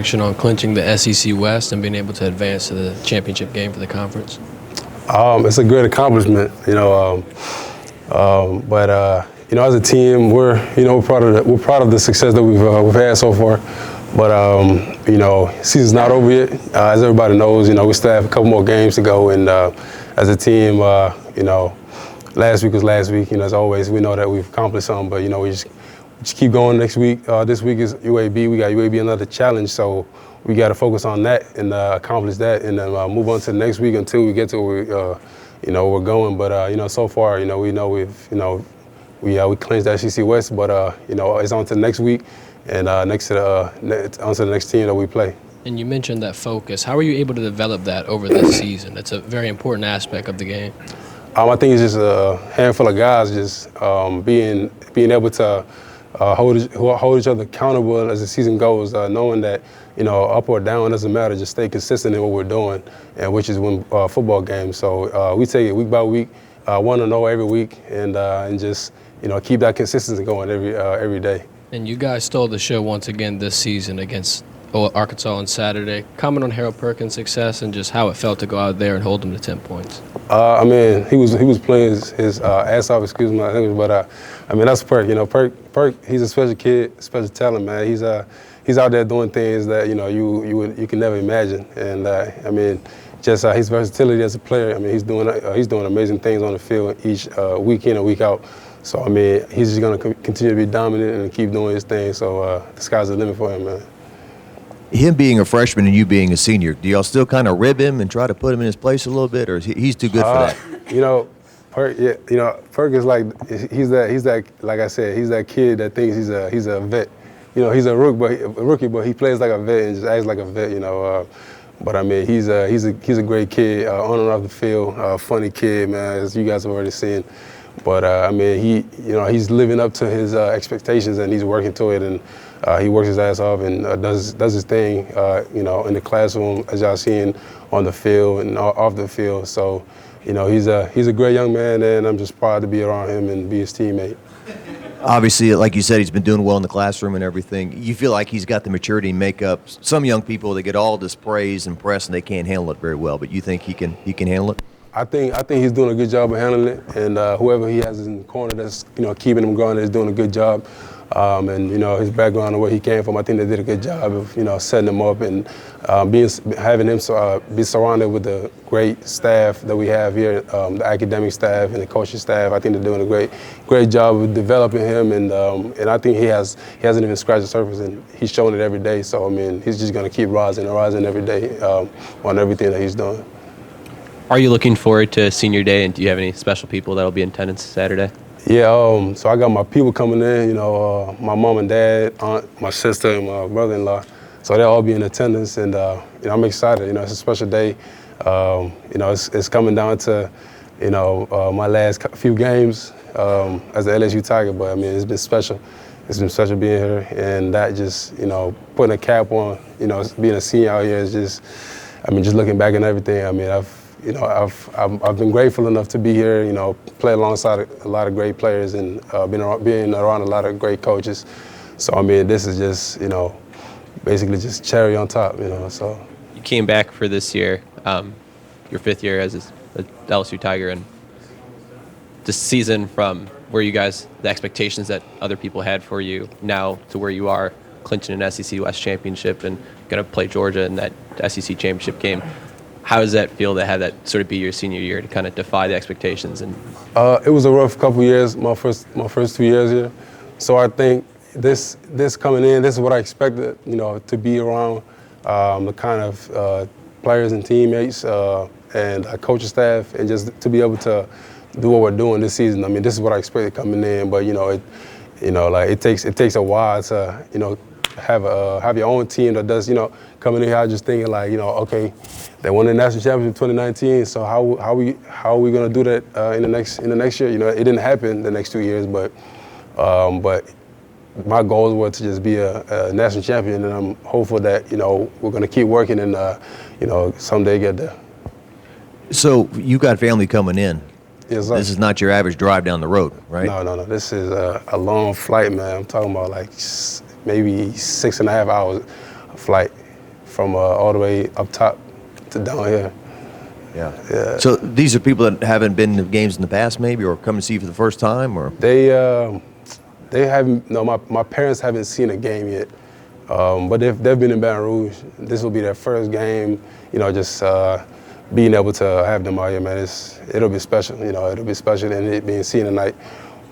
On clinching the SEC West and being able to advance to the championship game for the conference? It's a great accomplishment, but as a team, we're proud of the success that we've had so far. But season's not over yet. As everybody knows, we still have a couple more games to go, and as a team, last week was last week. As always, we know that we've accomplished something, but we just keep going next week. This week is UAB. We got UAB another challenge, so we got to focus on that and accomplish that, and then move on to the next week until we get to where we're going. But so far, we know we clinched the SEC West, but it's on to the next week and on to the next team that we play. And you mentioned that focus. How are you able to develop that over this season? It's a very important aspect of the game. I think it's just a handful of guys just being able to hold each other accountable as the season goes, knowing that up or down doesn't matter. Just stay consistent in what we're doing, and which is win football games. So we take it week by week, 1-0 every week, and just keep that consistency going every day. And you guys stole the show once again this season against Arkansas on Saturday. Comment on Harold Perkins' success and just how it felt to go out there and hold him to 10 points. He was playing his ass off, excuse my language, but that's Perk. Perk, he's a special kid, special talent, man. He's out there doing things that you can never imagine, and just his versatility as a player. He's doing amazing things on the field each week in and week out. So he's just gonna continue to be dominant and keep doing his thing. So the sky's the limit for him, man. Him being a freshman and you being a senior, do y'all still kind of rib him and try to put him in his place a little bit, or is he's too good for that? Perk is he's that like I said, he's that kid that thinks he's a vet. He's a rookie, but he plays like a vet and just acts like a vet. But he's a great kid on and off the field, funny kid, man, as you guys have already seen. But he's living up to his expectations, and he's working to it, and he works his ass off and does his thing, in the classroom, as y'all seen, on the field and off the field. So, he's a great young man, and I'm just proud to be around him and be his teammate. Obviously, like you said, he's been doing well in the classroom and everything. You feel like he's got the maturity and makeup. Some young people, they get all this praise and press, and they can't handle it very well. But you think he can handle it? I think he's doing a good job of handling it, and whoever he has in the corner that's keeping him grounded is doing a good job. And his background and where he came from, I think they did a good job of setting him up and having him be surrounded with the great staff that we have here, the academic staff and the coaching staff. I think they're doing a great job of developing him, and I think he hasn't even scratched the surface, and he's showing it every day. So he's just going to keep rising every day on everything that he's doing. Are you looking forward to senior day, and do you have any special people that will be in attendance Saturday? Yeah, so I got my people coming in, my mom and dad, aunt, my sister, and my brother-in-law. So they'll all be in attendance, and I'm excited. It's a special day. It's coming down to, my last few games as an LSU Tiger, but it's been special. It's been special being here, and that just, putting a cap on, being a senior out here is just looking back and everything. I've been grateful enough to be here, play alongside a lot of great players and being around a lot of great coaches. So, this is just, basically just cherry on top, so. You came back for this year, your fifth year as a LSU Tiger, and this season from where you guys, the expectations that other people had for you now to where you are, clinching an SEC West championship and going to play Georgia in that SEC championship game. How does that feel to have that sort of be your senior year, to kind of defy the expectations? And it was a rough couple years, my first 2 years here. So I think this coming in, this is what I expected, to be around the kind of players and teammates and coaching staff, and just to be able to do what we're doing this season. This is what I expected coming in, but it takes a while to have your own team that does coming in here just thinking okay, they won the national championship in 2019, so how are we gonna do that in the next year? It didn't happen the next 2 years, but my goals were to just be a national champion, and I'm hopeful that we're gonna keep working and someday get there. So you got family coming in. Yes, sir. This is not your average drive down the road, right? No. This is a long flight, man. I'm talking about maybe 6.5 hours flight. from all the way up top to down here. Yeah. So these are people that haven't been to games in the past, maybe, or come to see you for the first time, or They haven't. No, my parents haven't seen a game yet, but they've been in Baton Rouge. This will be their first game. You know, just being able to have them out here, man, it'll be special. You know, it'll be special and it being seen tonight.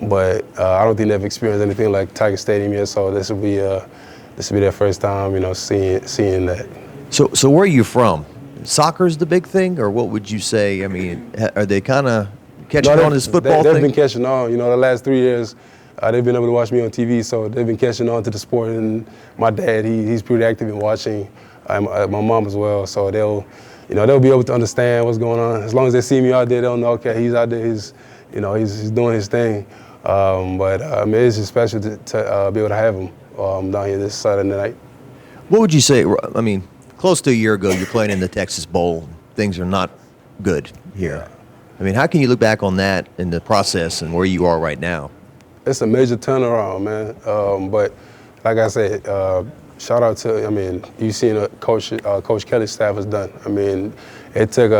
But I don't think they've experienced anything like Tiger Stadium yet, so this will be their first time. You know, seeing that. So where are you from? Soccer's the big thing, or what would you say? I mean, are they kind of catching on this football they've thing? been catching on. You know, the last 3 years, they've been able to watch me on TV, so they've been catching on to the sport. And my dad, he's pretty active in watching. My mom as well, so they'll be able to understand what's going on. As long as they see me out there, they'll know, okay, he's out there, he's doing his thing. But I mean, it's just special to be able to have him down here this Saturday night. What would you say? I mean, close to a year ago, you're playing in the Texas Bowl. Things are not good here. I mean, how can you look back on that in the process and where you are right now? It's a major turnaround, man. But like I said, shout out to, I mean, you've seen what Coach Kelly's staff has done. I mean, it took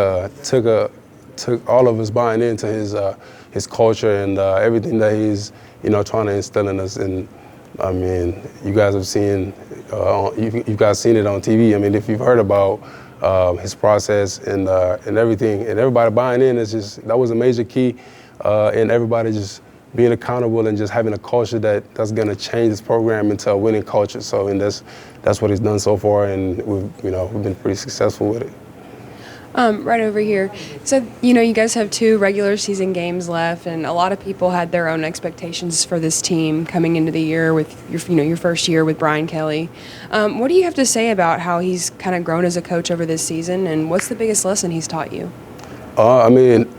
all of us buying into his culture and everything that he's, trying to instill in us. And I mean, you guys have seen, you guys seen it on TV. I mean, if you've heard about his process and everything, and everybody buying in, that was a major key, and everybody just being accountable and just having a culture that's going to change this program into a winning culture. So, and that's what he's done so far, and we've been pretty successful with it. Right over here. So, you guys have 2 regular season games left, and a lot of people had their own expectations for this team coming into the year with your first year with Brian Kelly. What do you have to say about how he's kind of grown as a coach over this season, and what's the biggest lesson he's taught you? I mean,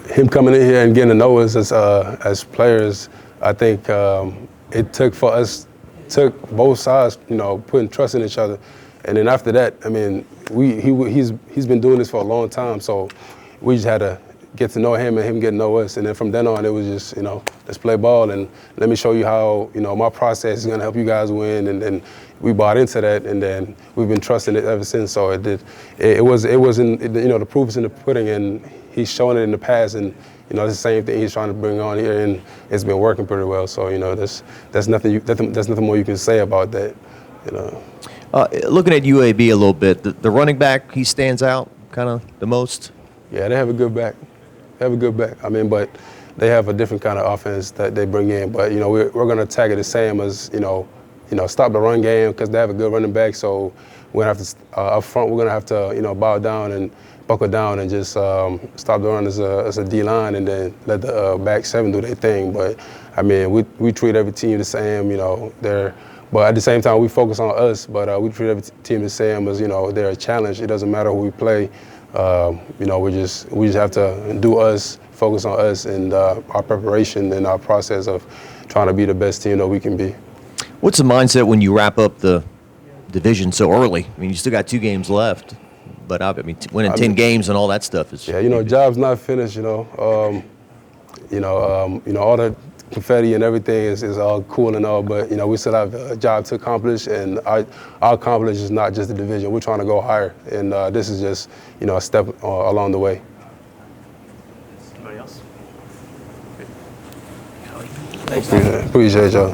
him coming in here and getting to know us as players, I think it took both sides, putting trust in each other. And then after that, I mean, he's been doing this for a long time, so we just had to get to know him and him get to know us. And then from then on, it was just, let's play ball and let me show you how, my process is going to help you guys win. And then we bought into that, and then we've been trusting it ever since. So it was the proof is in the pudding, and he's shown it in the past, and it's the same thing he's trying to bring on here, and it's been working pretty well. So there's nothing more you can say about that. Looking at UAB a little bit, the running back, he stands out kind of the most. Yeah, they have a good back. I mean, but they have a different kind of offense that they bring in. But we're going to attack it the same as stop the run game, because they have a good running back. So we're going to have to up front. We're going to have to bow down and buckle down and just stop the run as a D line, and then let the back 7 do their thing. But I mean, we treat every team the same. But at the same time, we focus on us. But we treat every team the same as they're a challenge. It doesn't matter who we play. We just have to do us, focus on us, and our preparation and our process of trying to be the best team that we can be. What's the mindset when you wrap up the division so early? I mean, you still got 2 games left, but I mean, winning 10 games and all that stuff is. Yeah, job's not finished. All the confetti and everything is all cool and all, but we still have a job to accomplish, and our accomplish is not just the division. We're trying to go higher, and this is just a step along the way. Anybody else? Thanks. Appreciate y'all.